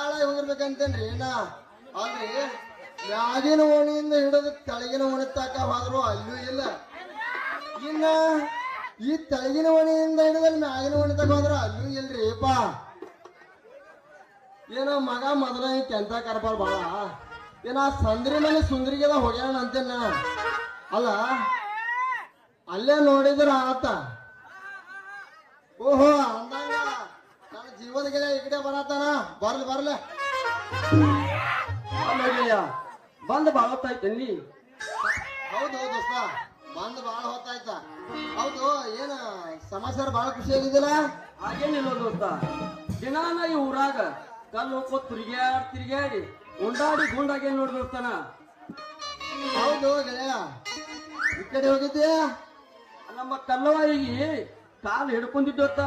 ಹಾಳಾಗಿ ಹೋಗಿರ್ಬೇಕಂತೇನ್ರಿ ಅಲ್ರಿ ಮ್ಯಾಗಿನ ಓಣಿಯಿಂದ ಹಿಡಿದು ತಳಗಿನ ಓಣಿ ತಕ ಹೋದ್ರು ಅಲ್ಲೂ ಇಲ್ಲ. ಇನ್ನ ಈ ತಳಗಿನ ಓಣಿಯಿಂದ ಹಿಡಿದಲ್ಲಿ ಮ್ಯಾಗಿನ ಓಣಿ ತಕ ಹೋದ್ರ ಅಲ್ಲೂ ಇಲ್ರಿ ಪಾ. ಏನೋ ಮಗ ಮೊದಲ ಕೆಂತ ಕರ್ಬಾರ್ ಬಾಳ ಏನ ಸಂದ್ರಿ ಮನೆ ಸುಂದ್ರಿಗೆದ ಹೋಗ್ಯಾನ ಅಂತೇನ ಅಲ್ಲ. ಅಲ್ಲೇ ನೋಡಿದ್ರ ಆತ. ಓಹೋ ಅಂದಂಗ ನನ್ನ ಜೀವದ ಗೆಳೆಯ ಈ ಕಡೆ ಬರತಾನ. ಬರ್ಲಿ ಬಂದ್ ಬಾಳ ಹೊತ್ತಾಯ್ತಲ್ಲಿ. ಹೌದು ದೋಸ್ತ ಬಂದ್ ಬಾಳ ಹೊತ್ತಾಯ್ತ. ಹೌದು ಏನ ಸಮಾಚಾರ ಬಾಳ ಖುಷಿಯಾಗಿದ್ದಿಲ್ಲ? ಹಾಗೇನಿಲ್ಲ ದೋಸ್ತ, ದಿನಾನ ಈ ಊರಾಗ ಕಲ್ಲು ಹೋಗ್ಕೋತ್ ತಿರ್ಗ್ಯಾಡಿ ಉಂಡಾಡಿ ಗುಂಡಾಗಿ ನೋಡ್ ದೋಸ್ತಾನ. ಹೌದು ಗೆಳೆಯ ಈ ಕಡೆ ಹೋಗಿದ್ದೆ. ನಮ್ಮ ಕಲ್ಲವಾಯಿಗೆ ಕಾಲು ಹಿಡ್ಕೊಂಡಿದ್ದೋತ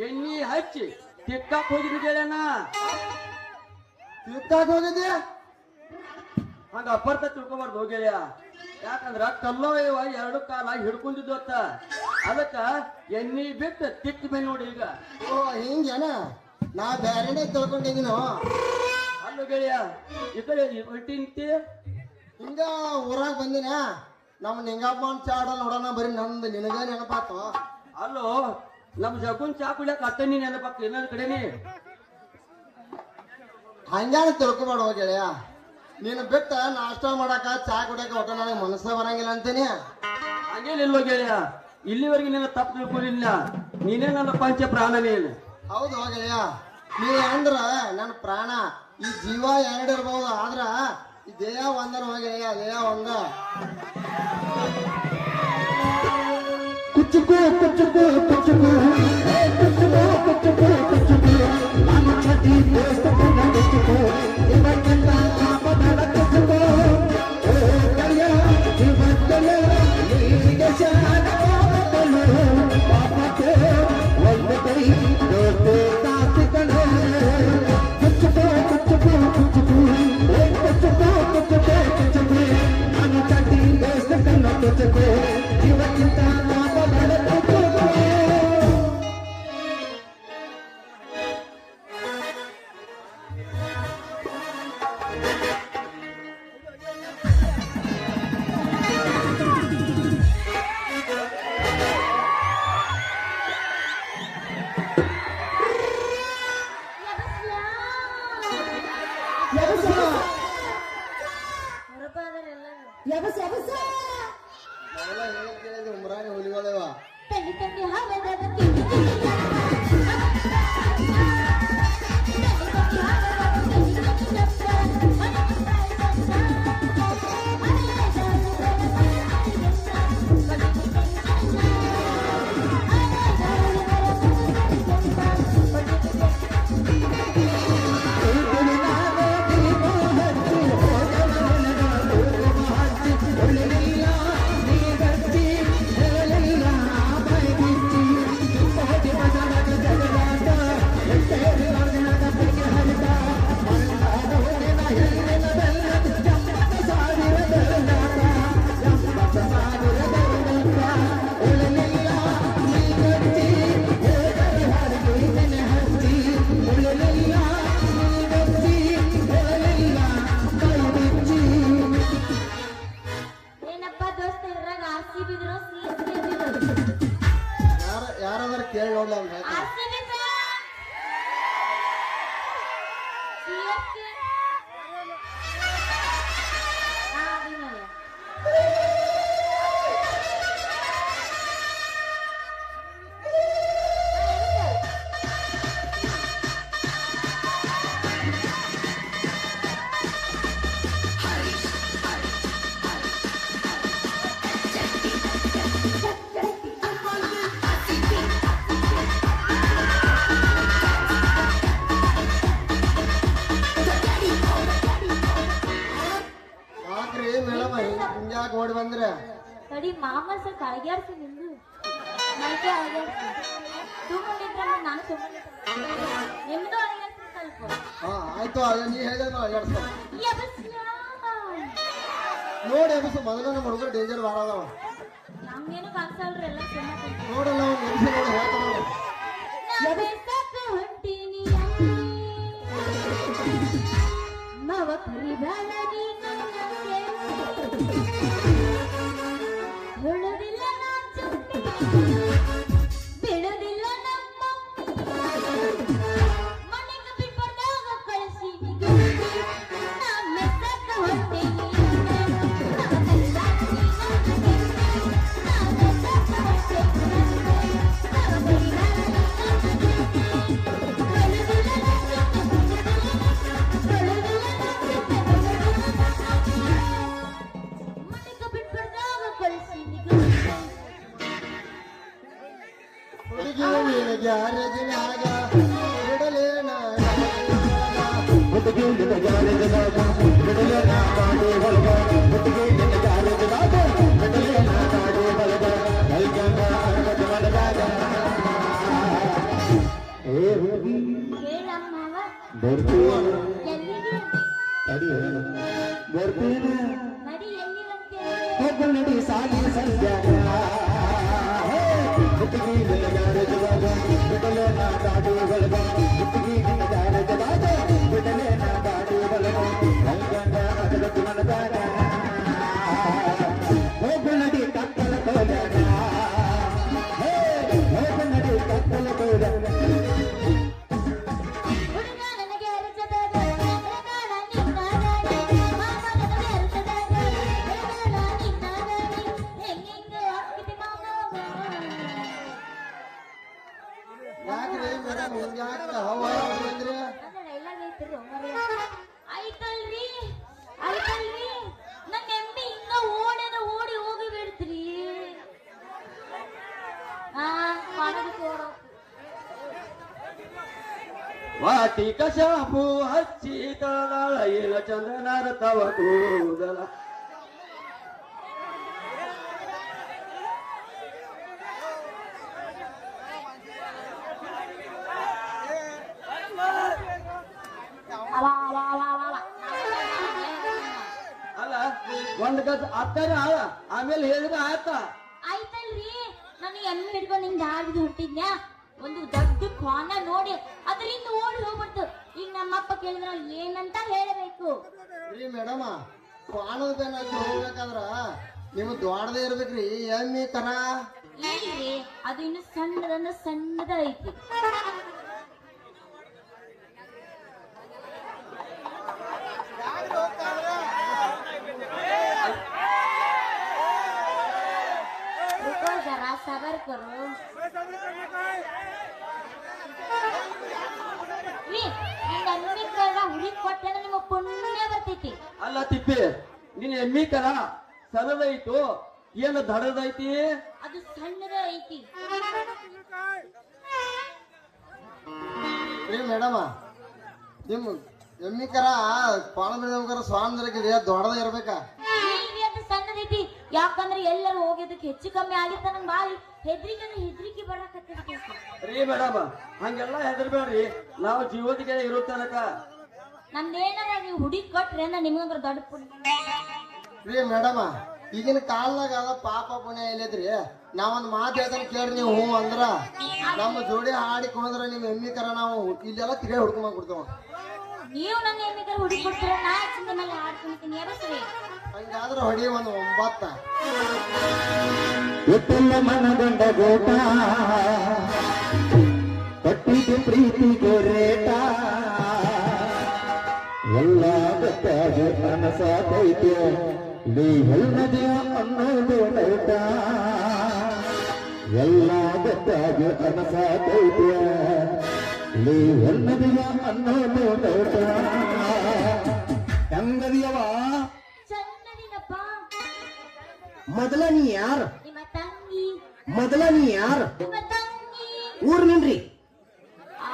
ಎಣ್ಣಿ ಹಚ್ಚಿ ತಿಕ್ಕಾಕ್ ಹೋಗಿದ್ ಗೆಳೆಯನ. ತಿಕ್ಕಾಕ್ ಹೋಗಿದ್ದೆ? ಹಂಗ ಅಪರ್ಥ ತಿಳ್ಕೊಬಾರ್ದು ಗೆಳೆಯ. ಯಾಕಂದ್ರ ಕಲ್ಲವ ಎರಡು ಕಾಲಾಗಿ ಹಿಡ್ಕೊಂಡಿದ್ದೋತ ಅದಕ್ಕ ಎಣ್ಣಿ ಬಿಟ್ಟು ತಿಕ್ಕ ಮೇಲೆ ನೋಡಿ ಈಗ. ಓ ಹಿಂಗೇನ? ನಾ ಬ್ಯಾರೆನೇ ತಿಳ್ಕೊಂಡಿದ್ದೀನೋ. ಅಲ್ಲ ಗೆಳೆಯ ಈ ಕಡೆ ಹೊಂಟಿಂತಿ ಹಿಂಗ ಊರಾಗ ಬಂದಿನ ನಮ್ಮ ನಿಂಗಪ್ಪನ ಚಾಡ ನೋಡೋಣ. ಬರೀ ನಂದು ನಿನಗ ನೆನಪಾತು. ಅಲ್ಲೋ ನಮ್ ಜಗುನ್ ಚಾ ಕುಡಿಯಕ್ ಅಟ್ಟ ನೀ ನೆನಪಾಕ ಇನ್ನೊಂದ್ ಕಡೆನಿ. ಹಂಗ್ಯಾನ ತಿಳ್ಕೊಬೇಡ ಗೆಳೆಯ. ನೀನು ಬಿಟ್ಟ ನಾಷ್ಟ ಮಾಡಾಕ ಚಾ ಕುಡಿಯಕ ಒಟ್ಟ ನನಗೆ ಮನಸ್ಸ ಬರಂಗಿಲ್ಲ ಅಂತೀನಿ. ಹಂಗೇನಿಲ್ವ ಗೆಳೆಯ, ಇಲ್ಲಿವರೆಗೆ ನಿನ್ನ ತಪ್ಪು ತಿಳ್ಕೊಂಡಿಲ್ಲ. ನೀನೇ ನನ್ನ ಪಂಚ ಪ್ರಾಣ ನೀನು. ಹೌದು ಗೆಳೆಯ, ನೀ ಅಂದ್ರ ನನ್ನ ಪ್ರಾಣ. ಈ ಜೀವ ಎರಡು ಇರ್ಬಹುದು, ಆದ್ರ ಈ ದೇಹ ಒಂದನ ಗೆಳೆಯ, ದೇಹ ಒಂದ. ಕುಚ್ಚುಕು ಕುಚ್ಚುಕು ಕುಚ್ಚುಕು ಕುಚ್ಚುಕು ಕುಚ್ಚುಕು ಕುಚ್ಚುಕು ನಾನು ಚಟಿ ದೋಸ್ತ ಕುಚ್ಚುಕು ಇವತ್ತೆಲ್ಲ ಬದಲ ಕುಚ್ಚುಕು ಓ ಕಲ್ಯ ಇವತ್ತೆಲ್ಲ ಈಗ ಶಾನವಾದಲು ಪಾಪಕ್ಕೆ ಒಂದು ಕೈ ದೋಸ್ತೆ ತಾಸಿಕಳೆ ಕುಚ್ಚುಕು ಕುಚ್ಚುಕು ಕುಚ್ಚುಕು ಕುಚ್ಚುಕು ಕುಚ್ಚುಕು ಕುಚ್ಚುಕು ನಾನು ಚಟಿ ದೋಸ್ತ ಕುಚ್ಚುಕು ಇವತ್ತಿಂತ ಉಮ್ರಾನಿ ಹುಲಿಗಳವ ಯಾರಾದ್ರೂ ಕೇಳಿ ನೋಡ್ಲ ಅವ್ನು ಹಿಂಗ್ಯಾಕೆ ಓಡಿ ಬಂದ್ರೆ ತಡಿ ಮಾಮ ಸರ್ ಕಳಗ್ಯಾಡ್ಸಿ ನಿಂದು ಮೈಕೆ ಅಳಗ್ಯಾಡ್ಸಿ ತೂಕೊಂಡಿದ್ರ ನಾನು ಸುಮ್ಮನೆ ನಿಮ್ದು ಅಳಗ್ಯಾಡ್ಸಿ ಸ್ವಲ್ಪ. ಆಯ್ತು ನೀ ಹೇಳಿದ್ರೆ ಅಳಗ್ಯಾಡ್ಸ್ತಾವ ನೋಡಿ. ಎಬಸ್ ಮೊದಲ ನಮ್ಮ ಹುಡುಗರು ಡೇಂಜರ್ ಭಾಳ ಅದಾವ. ನಮ್ಗೇನು ಕಾಣಿಸಲ್ರಿ ಎಲ್ಲ ಸುಮ್ಮನೆ ನೋಡಲ್ಲ ಅವ್ನು ಎಬ್ಸಿ ನೋಡಿ ಹೇಳ್ತಾನ. ಹೊಂಟೀನಿ ಮಾವ ಕರಿಬೇಡ ನೀನು ನಂಗೆ ಹೇಳುವುದಿಲ್ಲ ನಾಚು ಬಿಡುವುದಿಲ್ಲ ನಮ್ಮ ಮನೆಗೆ ಬಿಟ್ಬರ್ದಾಗ ಕಳಿಸಿ ನಾ ಮೆತ್ತಕ್ಕ ಹೊಟ್ಟೆನಿ ಹುಡುಗಿ ನಿನಗೆ ಅರಗಿನಾಗ ಬಿಡಲೇನ ಹುಡುಗಿ ನಿನ್ನ ಜಾರದಾಗ ಬಿಡಲೆ ನಾ ಮಾಡಿ ಹೊಲಗ ಹುಡುಗಿ ನಿನ್ನ ಜಾರದಾಗ ಬಿಡಲೆ ನಾ ಮಾಡಿ ಹೊಲಗ ಕೈಗಂಡ ಅರಗದ ಮನದಾಗ ಏ ಹುಡುಗಿ ಹೇಳಮ್ಮವ ಬರ್ತೀಯ ಎಲ್ಲಿಗೆ ತಡಿ ಬರ್ತೀಯ ನಡಿ ಎಲ್ಲಿರಂತೆ ಹೋಗು ನಡಿ ಸಾಗಿ ಸಂಧ್ಯಾಗ ಹುಡುಗಿ ನಿನ್ನ ಜಾರದಾಗ ಬಿಡಲೆ ನಾ ದಾಡಿ ಹೊಲಗ ಹುಡುಗಿ ನಿನ್ನ ಜಾರದಾಗ ಬಿಡಲೆ ನಾ ದಾಡಿ ಹೊಲಗ ಕೈಗಂಡ ಅರಗದ ಮನದಾಗ ಹೋಗು ನಡಿ ಕತ್ತಲ ಕೋಲಾಗ ಹೋಗು ನಡಿ ಕತ್ತಲ ಕೋಲಾಗ ಹುಡುಗ ನನಗೆ ಅರಚದಾಗ ಹುಡುಗಾಡ ನಿನ್ನಾದಾನಿ ಮಾಮ ನನಗೆ ಅರಚದಾಗ ಹುಡುಗಾಡ ನಿನ್ನಾದಾನಿ ಹೆಂಗಿಂಗ ಆಗ್ತಿದೆ ಮಾಮ ಯಾಕ್ರಿ ಮೇಡಮ್ ಹಿಂಗ್ಯಾಕ ಹವ ಬಂದ್ರಿ ನನ್ನ ಡೈಲಾಗ್ ಐತ್ರಿ ಒಮ್ಮರೆ ಆಯ್ತಲ್ರಿ ನನ್ನ ಎಮ್ಮಿ ಹಿಂಗ ಓಡಿ ಹೋಗಿ ಬಿಡ್ತ್ರಿ ಮಾಡೋದಕ್ಕೆ ಓಡೋ ವಾಟಿಕ ಶಾಪು ಹಚ್ಚಿ ತಳಾಳ ಇಲ್ಲ ಚಂದನಾರ ತವ ಕೂದಲ ಅವ ಅವ ಅವ ಅವ ಅವ ಅಲ್ಲ ಒಂದ್ ಗಜ ಅತ್ತಾರ ಆಮೇಲೆ ಹೇಳಿದ್ರೆ ಆಯ್ತಾ ಆಯ್ತಲ್ರಿ ನಾನು ಎಮ್ಮೆ ಹಿಡ್ಕೊಂಡು ಹಿಂಗ್ ಹಾಡಿದ್ ಹೊಟ್ಟಿದ್ನ್ಯಾ ಒಂದು ದೊಡ್ಡ ಕೋನ ನೋಡಿ ಅದರಿಂದ ಓಡಿ ಹೋಗ್ಬಿಡ್ತು ಈಗ ನಮ್ಮಪ್ಪ ಕೇಳಿದ್ರ ಏನಂತ ಹೇಳಬೇಕು ರೀ ಮೇಡಮ ಕ್ವಾಣದ ಬೆನ್ನಾಗಿ ಹೋಗ್ಬೇಕಾದ್ರ ನಿಮ್ ದೊಡ್ಡದೇ ಇರ್ಬೇಕ್ರಿ ಎಮ್ಮಿ ಕರ ಏನ್ರಿ ಅದು ಇನ್ನು ಸಣ್ಣದ ಐತಿ रुको जरा सबर करो ರೀ ನಿಂಗ ಎಮ್ಮಿ ಕರ ಹುಡುಗಿ ಕೊಟ್ಟೆ ನಿಮ್ಮ ಪುಣ್ಯ ಬರ್ತೈತಿ ಅಲ್ಲ ತಿಪ್ಪಿ ನಿನ್ ಎಮ್ಮಿ ಕರ ಸರದೈತು ಏನು ದಡದೈತಿ ಅದು ಸಣ್ಣದ ಐತಿ ರೀ ಮೇಡಮ ನಿಮ್ ಎಮ್ಮಿ ಕರ ಪಾಳ ಬೆಳೆದವ್ರ ಸ್ವಾಮಂದ್ರಕ್ಕಿದೆ ದೊಡ್ಡದ ಇರ್ಬೇಕಾ ಇಲ್ರಿ ಅದು ಸಣ್ಣದೈತಿ ಯಾಕಂದ್ರೆ ಎಲ್ಲರೂ ಹೋಗಿದ್ದಕ್ಕೆ ಹೆಚ್ಚು ಕಮ್ಮಿ ಆಗಿತ್ತ ನಂಗೆ ಬಾಳಿ ಹೆದ್ರಿಕೆ ಬರಾಕತ್ತೈತಿ ರೀ ಮೇಡಮ್ ಹಂಗೆಲ್ಲ ಹೆದರ್ಬೇಡ್ರಿ ನಾವು ಜೀವದಿಗೆ ಇರೋ ತನಕ ನಮ್ದೇನಾರ ನೀವು ಹುಡುಗಿ ಕೊಟ್ರೆ ನಾ ನಿಮ್ಗಂದ್ರ ದೊಡ್ಡ ಪುಣ್ಯ ರೀ ಮೇಡಮ ಈಗಿನ ಕಾಲದಾಗ ಅದ ಪಾಪ ಪುಣ್ಯ ಇಲ್ಲದ್ರಿ ನಾವೊಂದ್ ಮಾತು ಹೇಳ್ತಾನೆ ಕೇಳ್ರಿ ನೀವು ಹ್ಞೂ ಅಂದ್ರ ನಮ್ಮ ಜೋಡಿ ಹಾಡಿ ಕುಣಿದ್ರ ನಿಮ್ ಎಮ್ಮಿ ಕರ ನಾವು ಇಲ್ಲೆಲ್ಲ ತಿರೇ ಹುಡ್ಕೊಂಡ್ ಕೊಡ್ತೇವ ನೀವು ನನ್ನ ಎಮ್ಮಿಕರ ಹುಡುಗಿ ಕೊಡ್ತೀರ ನಾ ಚಿಂದ ಮೇಲೆ ಆಡ್ಕೊಂತೀನಿ ಎಬಸ್ರಿ ಹಂಗಾದ್ರ ಹೊಡಿ ಒಂದು 9 ಎಟ್ಟೆಲ್ಲ ಮನಗೊಂಡ ಗೋಟ ಕಟ್ಟಿದ ಪ್ರೀತಿಗೆ ರೇಟ ಎಲ್ಲ ಗೊತ್ತಾಗಿ ಅನಸಾತೈತೆ ನೀ ಹೆಲ್ನದಿಯ ಅನ್ನೋದು ಡೌಟ ಎಲ್ಲ ಗೊತ್ತಾಗಿ ಅನಸಾತೈತೆ ನೀ ಹೆಲ್ನದಿಯ ಅನ್ನೋದು ಡೌಟ ಹೆಂಗದಿಯವ ಚನ್ನದಿನಪ್ಪ ಮೊದಲ ನೀ ಯಾರು ನಿಮ್ಮ ತಂಗಿ ಮೊದಲ ನೀ ಯಾರು ನಿಮ್ಮ ತಂಗಿ ಊರ್ ನಿನ್ರಿ ಆ,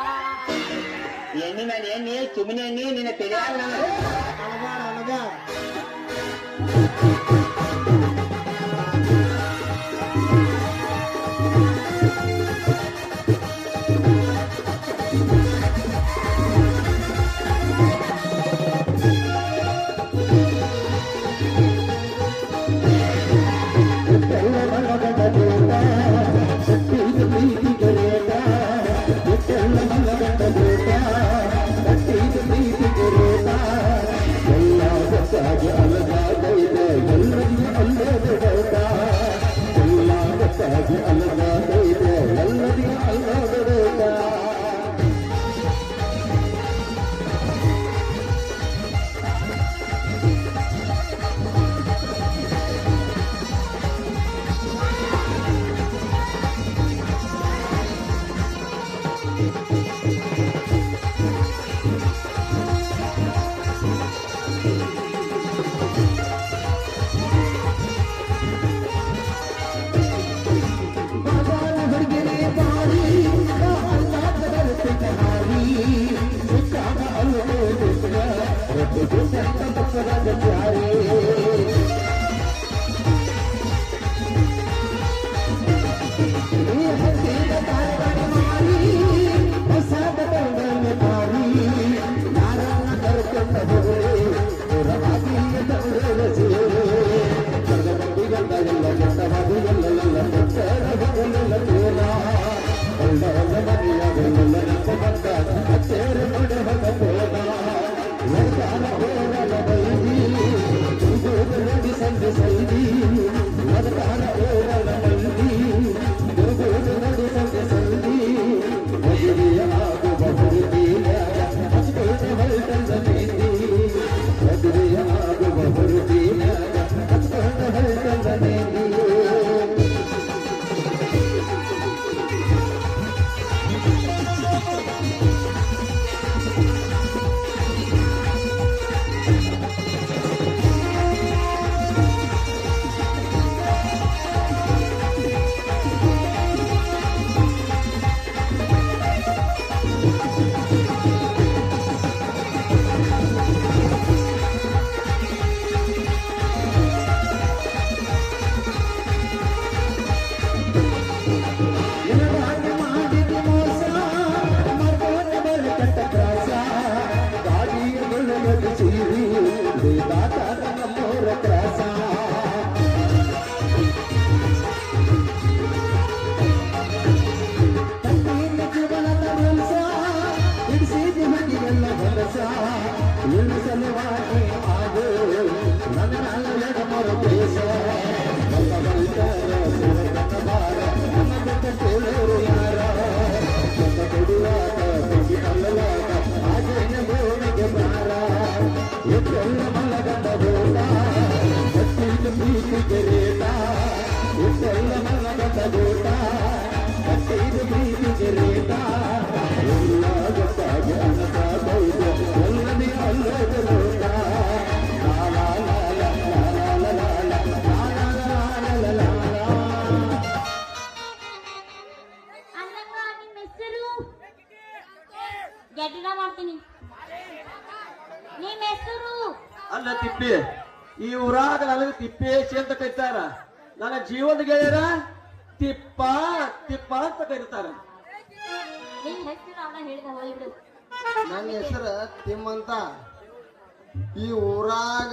ಎಣ್ಣೆ ಮೇಲೆ ಎಣ್ಣೆ ಸುಮ್ಮನೆ ಎಣ್ಣೆ ನಿನ್ನ ತಿಳಿಯಾಗ ಅನಬ್ಯಾಡ ಅನಬ್ಯಾಡ ಕಟ್ಟಿದ ಪ್ರೀತಿಗೆ ಅಂದಂಗ ನಿಮ್ಮ ಹೆಸರು ಗೆಡ್ಡ ಮಾಡ್ತೀನಿ. ನಿಮ್ಮ ಹೆಸರು ಅಲ್ಲ ತಿಪ್ಪಿ, ಈ ಊರಾಗ ನನಗೆ ತಿಪ್ಪೇಶಿ ಅಂತ ಕರೀತಾರ. ನನ್ನ ಜೀವನದ ಗೆಳೆಯರ ತಿಪ್ಪ ತಿಪ್ಪ ಅಂತ ಕರೀತಾರ. ನಿಮ್ ಹೆಸರು ಅವನ ಹೇಳಿದ ಹೋಗ್ಬಿಡು. ನನ್ನ ಹೆಸರು ತಿಮ್ಮಂತ. ಈ ಊರಾಗ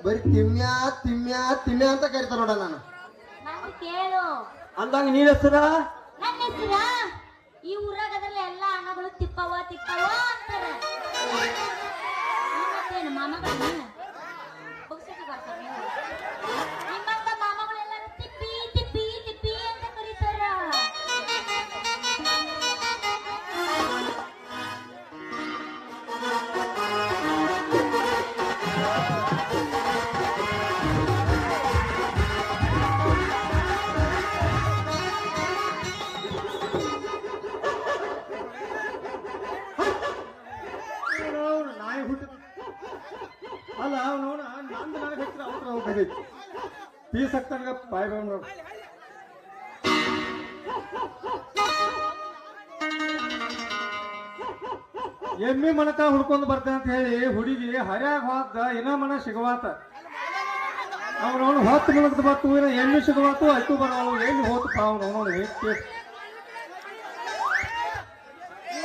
ಬರೀ ತಿಮ್ಯಾ ತಿಮ್ಯಾ ತಿಮ್ಯಾ ಅಂತ ಕರಿತಾರ ನೋಡ. ನಾನು ನಾನು ಕೇಳು, ಅಂದಂಗ ನೀನ್ ಹೆಸರ? ನನ್ನ ಹೆಸರ ಈ ಊರಾಗ ಅದ್ರಲ್ಲಿ ಎಲ್ಲ ಅಣ್ಣಗಳು ತಿಪ್ಪವ ತಿಪ್ಪವ ಅಂತಾರ. ಮತ್ತೇನು ಮಾಮಗಳು ಬಗ್ಸಕ್ಕೆ ಬರ್ತಾರ. ನಿಮ್ಮಂತ ಮಾಮಗಳೆಲ್ಲರೂ ತಿಪ್ಪಿ ತಿಪ್ಪಿ ತಿಪ್ಪಿ ಅಂತ ಕರೀತಾರ. ನಾಯಿ ಹುಟ್ಟ ಅಲ್ಲ ಅವನವನ ನಂದು ನನಗೆ ಹತ್ತಿರ ಅವ್ರ ಹೋಗೈತಿ ಪೀಸ್ ಹಾಕ್ತಾನ ಬಾಯ್ ಬಂದ್ರು. ಎಮ್ಮಿ ಮನಕ ಹುಡ್ಕೊಂಡು ಬರ್ತೇನೆ ಅಂತ ಹೇಳಿ ಹುಡುಗಿ ಹರ್ಯಾಗ ಹೋದ ಇನ್ನ ಮನ ಸಿಗವಾತ. ಅವನವನು ಹೊತ್ತು ಮನಕ್ ಬತ್ತು ಇನ್ನ ಎಮ್ಮಿ ಸಿಗವಾತು ಅಟ್ಟು ಬರೋಳು ಎಲ್ಲಿ ಹೋತಪ್ಪ ಅವನವನು ನೀವು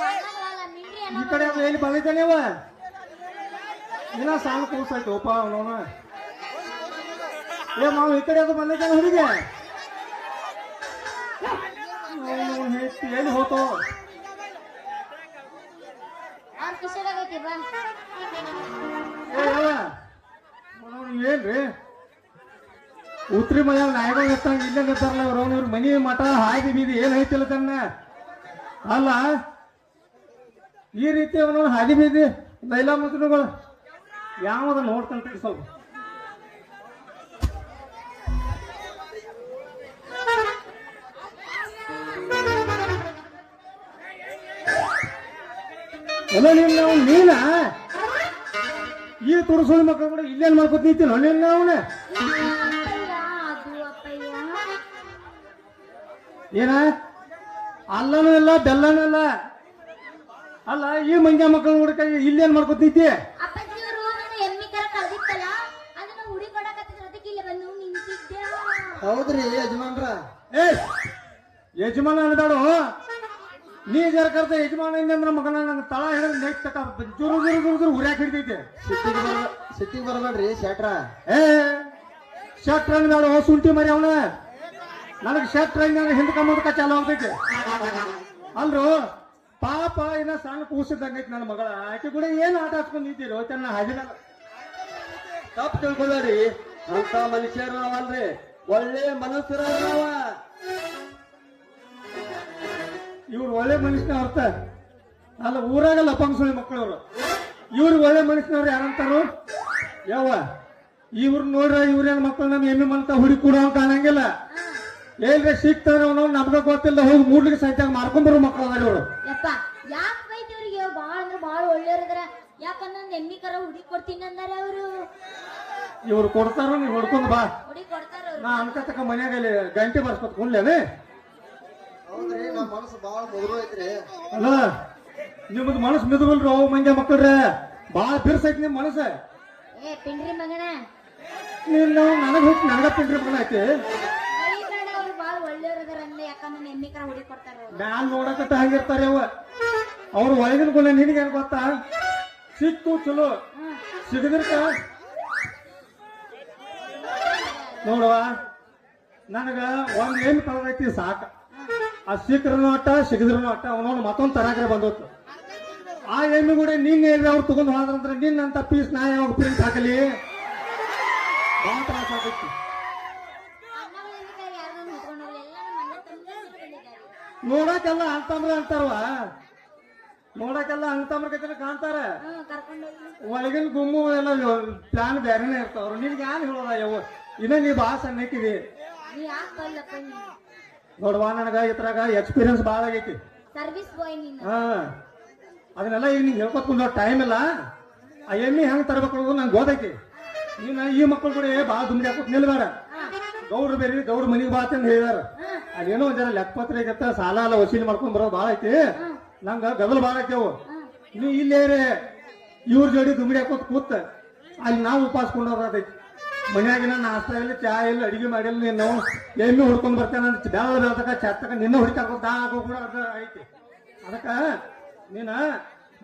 ಅಣ್ಣಗಳಲ್ಲ ಮಿಂಡ್ರಿ ಈ ಕಡೆ ಅದು ಎಲ್ಲಿ ಬಂದಿದ್ದಾನೆ ಅವ ಇನ್ನ ಸಾಲ ಕೂಸಾಯ್ತು ಒಪ್ಪ ಅವನವನು. ಏ ಮಾವು ಈ ಕಡೆ ಅದು ಬಂದಿದ್ದಾನೆ ಹುಡುಗಿ ಅವನು ಹೆಚ್ಚು ಎಲ್ಲಿ ಹೋತೋ ಅವ್ರ ಕಿಶದಾಗೈತಿ ಬಾ. ಏನ್ರಿ ಉತ್ರಿ ಮಯ ನಾಯಿಗಳು ಇರ್ತಾಗ ಇಲ್ಲೇ ನಿಂತಾರಲ್ಲ ಇವ್ರ ಮನಿ ಮಠ ಹಾಯ್ದು ಬೀದಿ ಏನ್ ಐತಿಲ್ಲ ತನ್ನ ಅಲ್ಲ ಈ ರೀತಿ ಅವನು ಹಾದಿ ಬೀದಿ ಲೈಲಾ ಮುದ್ರಗಳು ಯಾವ್ದ ನೋಡ್ಕೊಂತ ಸ್ವಲ್ಪ ಎಲ್ಲ ನೀನ ಈ ತುರುಸುಳಿ ಮಕ್ಕಳು ಕೂಡ ಇಲ್ಲೇನ್ ಮಾಡ್ಕೊತ ನಿಂತಿಲ್ಲ ನೀನ್ ಅವನ ಅಪ್ಪಯ್ಯ, ಅದು ಅಪ್ಪಯ್ಯ. ಏನ ಅಲ್ಲನೂ ಇಲ್ಲ ಬೆಲ್ಲನೂ ಇಲ್ಲ. ಅಲ್ಲ ಈ ಮಂಗ್ಯ ಮಕ್ಕಳು ಹುಡುಕ ಇಲ್ಲೇನ್ ಮಾಡ್ಕೊತ ನಿಂತಿ ಅಪ್ಪಾಜಿ ಅವರು ನನ್ನ ಹೌದ್ರಿ ಯಜಮಾನ್ರ. ಏ ಯಜಮಾನ ಅನ್ಬೇಡು, ನೀ ಜರ ಕರ್ತ ಯಜಮಾನ ಅಂದ್ರೆ ಮಗನ ನಂಗೆ ತಳ ಹಿಡಿದು ನೆಕ್ ತಕ ಜುರು ಜುರು ಜುರು ಜುರು ಉರ್ಯಾಕ್ ಹಿಡಿತೈತೆ. ಸಿಟ್ಟಿಗೆ ಬರಬೇಡ್ರಿ ಶೆಟ್ರ. ಏ ಶಟ್ರ ಅನ್ಬೇಡು, ಸುಂಟಿ ಮರಿ ಅವನ ನನಗೆ ಶಟ್ರ ಹಿಂದಕ ಮುಂದಕ ಚಾಲು ಆಗ್ತೈತೆ ಅಲ್ರು. ಪಾಪ ಇನ್ನ ಸಣ್ಣ ಕೂಸಿದ್ದಂಗೈತಿ ನನ್ನ ಮಗಳ, ಆಕೆ ಕೂಡ ಏನ್ ಆಟ ಹಚ್ಕೊಂಡಿದ್ದೀರೋ ಚೆನ್ನ ಹಾಜಿನ. ತಪ್ಪು ತಿಳ್ಕೊಳ್ಳಿ, ಅಂತ ಮನುಷ್ಯರು ನಾವಲ್ರಿ, ಒಳ್ಳೆ ಮನಸ್ಸರ ನಾವ. ಇವ್ರು ಒಳ್ಳೆ ಮನುಷ್ಯನ ಹೊರತ ಅಲ್ಲ, ಊರಾಗ ಲಪಂಗ ಸುಳಿ ಮಕ್ಕಳವ್ರು. ಇವ್ರು ಒಳ್ಳೆ ಮನುಷ್ಯನವ್ರು ಯಾರಂತಾರು? ಯಾವ ಇವ್ರು ನೋಡ್ರ ಇವ್ರೇನ್ ಮಕ್ಕಳು ನಮ್ ಎಮ್ಮೆ ಮನ್ಕ ಹುಡಿ ಕೊಡೋ ಕಾಣಂಗಿಲ್ಲ. ಏನ್ರಿ ಸಿಕ್ತಾರೆ ಅವನು ನಮ್ಗ ಗೊತ್ತಿಲ್ಲ, ಹೋಗಿ ಮೂಡ್ಲಿಕ್ಕೆ ಸಹಿತಾಗ ಮಾರ್ಕೊಂಡ್ಬರೋ ಮಕ್ಕಳು ಅದಾರ ಇವ್ರು. ಯಪ್ಪ ಯಾಕೆ ಬೈತಿ ಅವ್ರಿಗೆ? ಬಾಳ ಅಂದ್ರೆ ಬಾಳ ಒಳ್ಳೆಯವ್ರದಾರ. ಯಾಕಂದ್ರೆ ಎಮ್ಮಿ ಕರ ಹುಡಿ ಕೊಡ್ತೀನಿ ಅಂದಾರ ಅವರು. ಇವ್ರು ಕೊಡ್ತಾರ, ನೀವ್ ಹೊಡ್ಕೊಂಡ್ ಬಾ. ಹುಡಿ ಕೊಡ್ತಾರ ಅವ್ರು. ನಾ ಅನ್ಕತಕ್ಕ ಮನ್ಯಾಗ ಅಲ್ಲಿ ಗಂಟೆ ಬರ್ಸ್ಕೊತ್ ಕುಣ್ಲೇನೆ. ಹೌದ್ರಿ, ನಮ್ಮ ಮನಸ್ಸು ಬಾಳ ಮುದುರು ಐತ್ರಿ. ಅಲ್ಲ ನಿಮ್ದು ಮನಸ್ಸು ಮಿದುವಲ್ರಿ ಅವು ಮಂಗ್ಯ ಮಕ್ಕಳ್ರೆ, ಬಾಳ ಬಿರ್ಸೈತಿ ನಿಮ್ ಮನಸ್ಸ. ಏ ಪಿಂಡ್ರಿ ಮಗನ, ನೀನು ನನಗ್ ಹೋಗಿ ನನಗ ಪಿಂಡ್ರಿ ಮಗನ ಐತಿ. ಬೈಬೇಡ, ಅವ್ರು ಬಾಳ ಒಳ್ಳೆಯವ್ರದಾರ ಅಂದೆ. ಯಾಕಂದ್ರೆ ಎಮ್ಮಿ ಕರ ಹುಡಿ ಕೊಡ್ತಾರ ಅವ್ರು. ಮ್ಯಾಲ್ ನೋಡಕತ್ತ ಹಂಗಿರ್ತಾರೆ ಅವ. ಅವ್ರ ಒಳಗಿನ ಗುಣ ನಿನಗೆ ಏನ್ ಗೊತ್ತಾ? ಸಿಕ್ತು ಚಲೋ, ಸಿಗದಿರ್ಕ ನೋಡುವ ನನಗ ಒಂದ್ ಏನ್ ಕಳೆದೈತಿ ಸಾಕ. ಆ ಸಿಕ್ರನು ಅಟ್ಟ ಸಿಗದ್ರನು ಅಟ್ಟ, ಅವನವನು ಮತ್ತೊಂದ್ ತರಾಕ್ರೆ ಬಂದೋತು. ಆ ಎಮ್ಮಿ ಕೂಡ ನೀನ್ ಏನ್ ಅವ್ರು ತಗೊಂಡ್ ಹೋದ್ರಂದ್ರೆ ನಿನ್ನಂತ ಪೀಸ್ ನಾ ಯಾವಾಗ ಪ್ರಿಂಟ್ ಹಾಕಲಿ? ಬಹಳ ತ್ರಾಸ ಆಗೈತಿ. ನೋಡಕ್ಕೆಲ್ಲ ಅಂತಂದ್ರೆ ಅಂತಾರವ, ನೋಡಕ್ಕೆಲ್ಲ ಅಂತಂದ್ರ ಕೈತನ ಕಾಣ್ತಾರ. ಒಳಗಿನ ಗುಮ್ಮು ಎಲ್ಲ ಪ್ಲಾನ್ ಬೇರೆನೆ ಇರ್ತಾವ್ರು. ನಿನ್ಗೆ ಯಾರು ಹೇಳೋದ ಯವ್ವ? ಇನ್ನ ನೀ ಭಾಳ ಸಣ್ಣ ಹಾಕಿದಿ ನೋಡ್ವಾ. ನನಗ ಇದ್ರಾಗ ಎಕ್ಸ್ಪೀರಿಯನ್ಸ್ ಭಾಳ ಆಗೈತಿ. ಸರ್ವಿಸ್ ಬಾಯ್ ನೀನು. ಹಾ, ಅದನ್ನೆಲ್ಲ ಈಗ ನಿಂಗೆ ಹೇಳ್ಕೊತ್ಕೊಂಡು ಟೈಮ್ ಇಲ್ಲ. ಆ ಎಮ್ಮಿ ಹೆಂಗ್ ತರಬೇಕು ನಂಗೆ ಗೊತ್ತೈತಿ. ನೀನು ಈ ಮಕ್ಕಳು ಕೂಡ ಭಾಳ ದುಮ್ಡಿ ಹಾಕೋತ್ ನಿಲ್ಬೇಡ. ಗೌಡ್ರು ಬೇರೆ ಗೌಡ್ರ ಮನಿಗೆ ಬಾ ಅಂತ ಹೇಳಿದಾರ. ಅದೇನೋ ಒಂದ್ ಜರ ಲೆಕ್ಕಪತ್ರಿಕೆ ಸಾಲ ಎಲ್ಲ ವಸೂಲಿ ಮಾಡ್ಕೊಂಡ್ ಬರೋದು ಭಾಳ ಐತಿ. ನಂಗ ಗದಲ್ ಭಾಳ ಐತಿ ಅವು. ನೀವು ಇಲ್ಲೇ ಇವ್ರ ಜೋಡಿ ದುಮ್ಡಿ ಹಾಕೋತ್ ಕೂತ್ ಅಲ್ಲಿ ನಾವು ಉಪವಾಸಕೊಂಡು ಹೋಗತೈತಿ. ಮನ್ಯಾಗಿನ ನಾಷ್ಟ ಇಲ್ಲ, ಚಾ ಇಲ್ಲ, ಅಡಿಗೆ ಮಾಡಿಲ್ಲ. ನೀನು ಎಮ್ಮಿ ಹುಡ್ಕೊಂಡ್ ಬರ್ತೇನೆ ಅಂತ ಬೆಳ ಬೆಳತಕ ಚಾತಕ ನಿನ್ನ ಹುಡುಕಾಕ ದಾಗೋ ಕೂಡ ಐತಿ. ಅದಕ್ಕ ನೀನ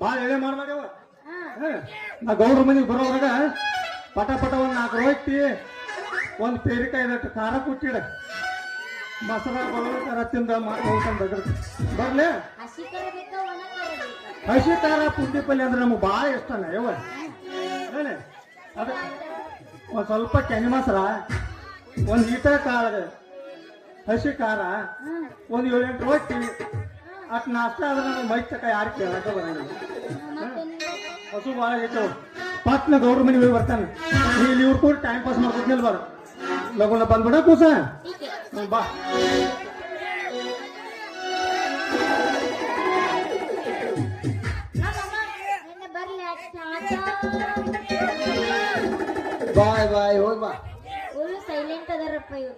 ಭಾಳ ಎಳೆ ಮಾಡ್ಬೇಡವ. ನಾ ಗೌಡ್ರ ಮನಿಗೆ ಬರೋದ್ರಾಗ ಪಟ ಪಟ ಒಂದ್ 4 ರೊಟ್ಟಿ, ಒಂದ್ ಪೇರಿಕಾಯಿ ಖಾರ ಕುಟ್ಟಿಡ, ಮಸಾಲ ಬರೋದರ ತಿಂದ ಬರ್ಲೆ. ಹಸಿ ಖಾರ ಪುಂಡಿ ಪಲ್ಯ ಅಂದ್ರೆ ನಮ್ಗೆ ಭಾಳ ಇಷ್ಟನ ಯವ್ವ. ಅದ ಒಂದ್ ಸ್ವಲ್ಪ ಕೆನೆ ಮೊಸರ, ಒಂದ್ ಈಟ ಖಾರ, ಹಸಿ ಖಾರ, ಒಂದ್ 7-8 ರೊಟ್ಟಿ ಅಟ್ ನಾಷ್ಟ ಆದ್ರೆ ನನಗೆ ಮೈ ತಕ ಯಾರು ಕೇಳಕ ಬರಂಗಿಲ್ಲ. ಹಸು ಭಾಳ ಆಗೈತವ. ಪಟ್ನ ಗೌಡ್ರ ಮನೆ ಹೋಗಿ ಬರ್ತಾನೆ. ಇಲ್ಲಿ ಇವ್ರು ಕೂಡ ಟೈಮ್ ಪಾಸ್ ಮಾಡ್ಕೊತ ನಿಲ್ಬಾರ. ಲಗುನ ಬಂದ್ಬಿಡ ಕೂಸ ಬಾ. ಬಾಯ್ ಬಾಯ್ ಹೋಗಿ ಬಾ. ಫುಲ್ ಸೈಲೆಂಟ್ ಅದಾರಪ್ಪ ಇವ್ರು.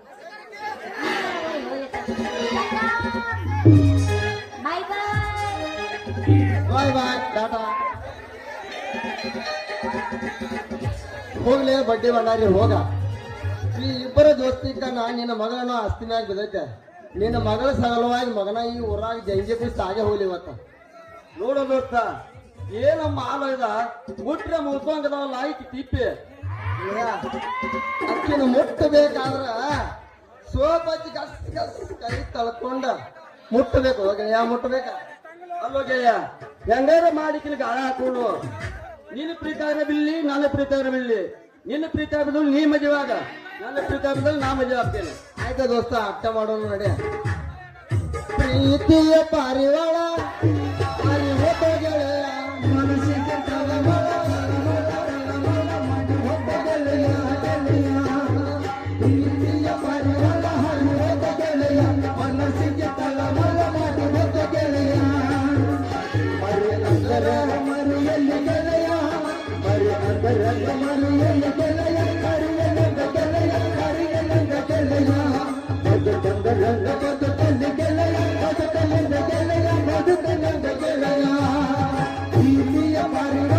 ಬಾಯ್ ಬಾಯ್ ಬಾಯ್ ಟಾಟಾ. ಹೋಗ್ಲೇ ಬಡ್ಡಿ ಬಂಡಾರಿ ಹೋಗ. ಈ ಇಬ್ಬರ ದೋಸ್ತಿಕ ನಿನ್ನ ಮಗಳನ್ನ ಆಸ್ತಿನಾಗ ಬಿದ್ದೈತೆ. ನಿನ್ನ ಮಗಳ ಸಗಲವಾಗಿ ಮಗನ ಈ ಊರಾಗ ಜಂಜಿ ಪೀಸ್ ಹಾಗೆ ಹೋಗ್ಲಿ ಇವತ್ತ. ನೋಡೋ ದೋಸ್ತ, ಏನಮ್ಮ ಆಲೋ ಇದ ಮುಟ್ರೆ ಮುಳ್ಕೊಂಗದವಲ್ಲ ಆಯ್ತು ತಿಪ್ಪಿ. ಅಕ್ಕಿನ ಮುಟ್ಟಬೇಕಾದ್ರ ಸೋಪಚ್ಚಿ ಗಸ್ ಗಸ್ ಕೈ ತಳ್ಕೊಂಡ ಮುಟ್ಟಬೇಕು. ಯಾ ಮುಟ್ಟಬೇಕ ಅಲ್ಲೋ ಗೆಳೆಯ, ಹೆಂಗಾರ ಮಾಡಿಕಿನ ಗಾಳ ಹಾಕೊಂಡು ನಿನ್ನ ಪ್ರೀತಿ ಆದ್ರೆ ಬಿಡ್ಲಿ, ನನ್ನ ಪ್ರೀತಿ ಆದ್ರೆ ಬಿಡ್ಲಿ. ನಿನ್ನ ಪ್ರೀತಿ ಆಗಿದ್ರು ನೀ ಮದುವಾಗ, ನನ್ನ ಪ್ರೀತಿ ಆಗಿದ್ರು ನಾ ಮದುವೆ ಆಗ್ತೇನೆ. ಆಯ್ತಾ ದೋಸ್ತ, ಅರ್ಥ ಮಾಡೋಣ ನಡೆ. ಪ್ರೀತಿಯ ಪಾರಿವಾಳ ಮನಸ್ಸಿಗೆ ತಳಮಳ, ಪ್ರೀತಿಯ ಪಾರಿವಾಳ ಹರಿಯೋದ ಗೆಳೆಯ, ಮನಸ್ಸಿಗೆ ತಳಮಳ ಮಾಡಿದ ಗೆಳೆಯ. ಮರಿ ಅಂದರ ಮರಿಯಲ್ಲಿ ಗೆಳೆಯ, ಮರಿ ಅಂದರ ಮರಿಯಲ್ಲಿ ಗೆಳೆಯ, ಕರಿಯನಂದ ಗೆಳೆಯ, ಕರಿಯನಂದ ಗೆಳೆಯ. ಬದುಕಂದರಂಗ ಬದುಕಲ್ಲಿ ಗೆಳೆಯ, ಬದುಕಲಿಂದ ಗೆಳೆಯ, ಬದುಕಲಿಂದ ಗೆಳೆಯ. ಪ್ರೀತಿಯ ಪಾರಿವಾಳ